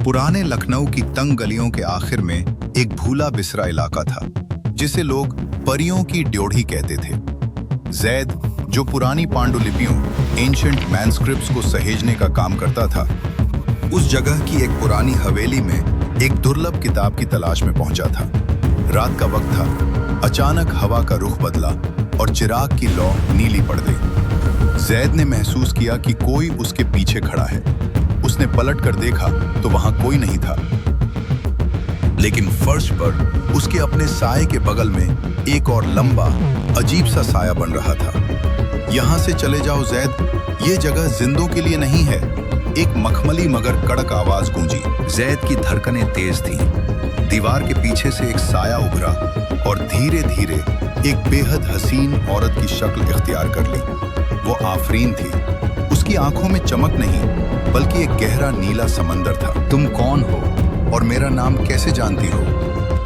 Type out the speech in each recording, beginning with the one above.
पुराने लखनऊ की तंग गलियों के आखिर में एक भूला बिसरा इलाका था जिसे लोग परियों की ड्योढ़ी कहते थे। जैद, जो पुरानी पांडुलिपियों एंशिएंट मैनस्क्रिप्ट्स को सहेजने का काम करता था, उस जगह की एक पुरानी हवेली में एक दुर्लभ किताब की तलाश में पहुंचा था। रात का वक्त था। अचानक हवा का रुख बदला और चिराग की लौ नीली पड़ गई। जैद ने महसूस किया कि कोई उसके पीछे खड़ा है। उसने पलट कर देखा तो वहां कोई नहीं था, लेकिन फर्श पर उसके अपने साए के बगल में एक और लंबा अजीब सा साया बन रहा था। यहां से चले जाओ जैद, ये जगह जिंदों के लिए नहीं है। एक मखमली मगर कड़क आवाज गूंजी। जैद की धड़कनें तेज थीं। दीवार के पीछे से एक साया उभरा और धीरे धीरे एक बेहद हसीन औरत की शक्ल इख्तियार कर ली। वो आफरीन थी। उसकी आंखों में चमक नहीं बल्कि एक गहरा नीला समंदर था। तुम कौन हो और मेरा नाम कैसे जानती हो?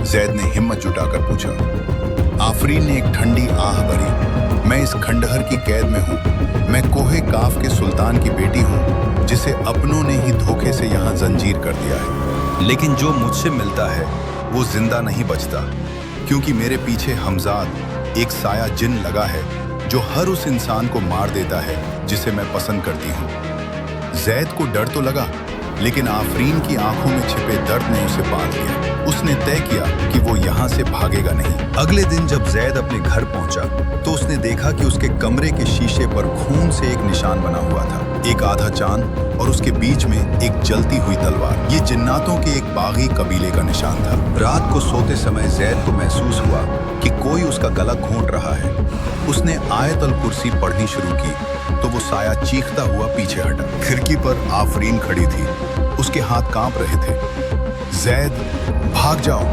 जैद ने हिम्मत जुटाकर पूछा। आफरीन ने एक ठंडी आह भरी। मैं इस खंडहर की कैद में हूँ। मैं कोहे काफ के सुल्तान की बेटी हूँ जिसे अपनों ने ही धोखे से यहाँ जंजीर कर दिया है। लेकिन जो मुझसे मिलता है वो जिंदा नहीं बचता, क्योंकि मेरे पीछे हमजाद एक साया जिन लगा है जो हर उस इंसान को मार देता है जिसे मैं पसंद करती हूँ। जैद को डर तो लगा, लेकिन आफरीन की आंखों में छिपे दर्द ने उसे बांध लिया। उसने तय किया कि वो यहाँ से भागेगा नहीं। अगले दिन जब जैद अपने घर पहुंचा तो उसने देखा कि उसके कमरे के शीशे पर खून से एक निशान बना हुआ था, एक आधा चांद और उसके बीच में एक जलती हुई तलवार। ये जिन्नातों के एक बागी कबीले का निशान था। रात को सोते समय जैद को महसूस हुआ कि कोई उसका गला घोंट रहा है। उसने आयत अल कुर्सी पढ़नी शुरू की तो वो साया चीखता हुआ पीछे हटा। खिड़की पर आफरीन खड़ी थी। उसके हाथ कांप रहे थे। जैद, भाग जाओ,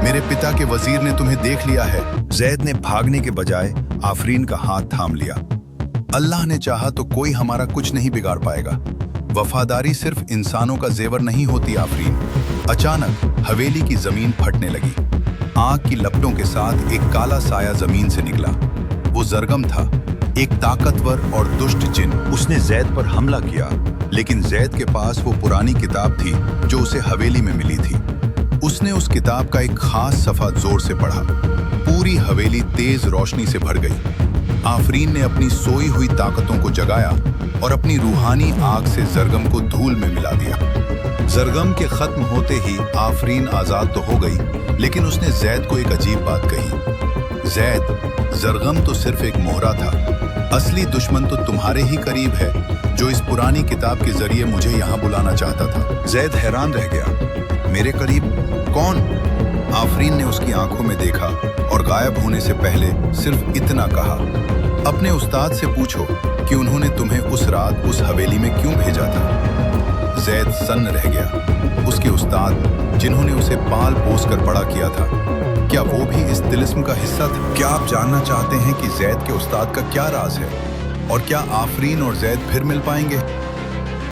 मेरे पिता के वजीर ने तुम्हें देख लिया है। जैद ने भागने के बजाय आफरीन का हाथ थाम लिया। अल्लाह ने चाहा तो कोई हमारा कुछ नहीं बिगाड़ पाएगा। वफादारी सिर्फ इंसानों का जेवर नहीं होती आफरीन। अचानक हवेली की जमीन फटने लगी। आग की लपटों के साथ एक काला साया जमीन से निकला। वो जरगम था, एक ताकतवर और दुष्ट जिन। उसने जैद पर हमला किया, लेकिन जैद के पास वो पुरानी किताब थी जो उसे हवेली में मिली थी। उसने उस किताब का एक खास सफा जोर से पढ़ा। पूरी हवेली तेज रोशनी से भर गई। आफरीन ने अपनी सोई हुई ताकतों को जगाया और अपनी रूहानी आग से जरगम को धूल में मिला दिया। जरगम के खत्म होते ही आफरीन आजाद तो हो गई, लेकिन उसने जैद को एक अजीब बात कही। जैद, जरगम तो सिर्फ एक मोहरा था। असली दुश्मन तो तुम्हारे ही करीब है, जो इस पुरानी किताब के जरिए मुझे यहाँ बुलाना चाहता था। जैद हैरान रह गया। मेरे करीब कौन? आफरीन ने उसकी आंखों में देखा और गायब होने से पहले सिर्फ इतना कहा, अपने उस्ताद से पूछो कि उन्होंने तुम्हें उस रात उस हवेली में क्यों भेजा था। जैद सन्न रह गया। उसके उस्ताद, जिन्होंने उसे पाल पोस कर बड़ा किया था, क्या वो भी इस तिलिस्म का हिस्सा थे? क्या आप जानना चाहते हैं कि जैद के उस्ताद का क्या राज है? और क्या आफरीन और जैद फिर मिल पाएंगे?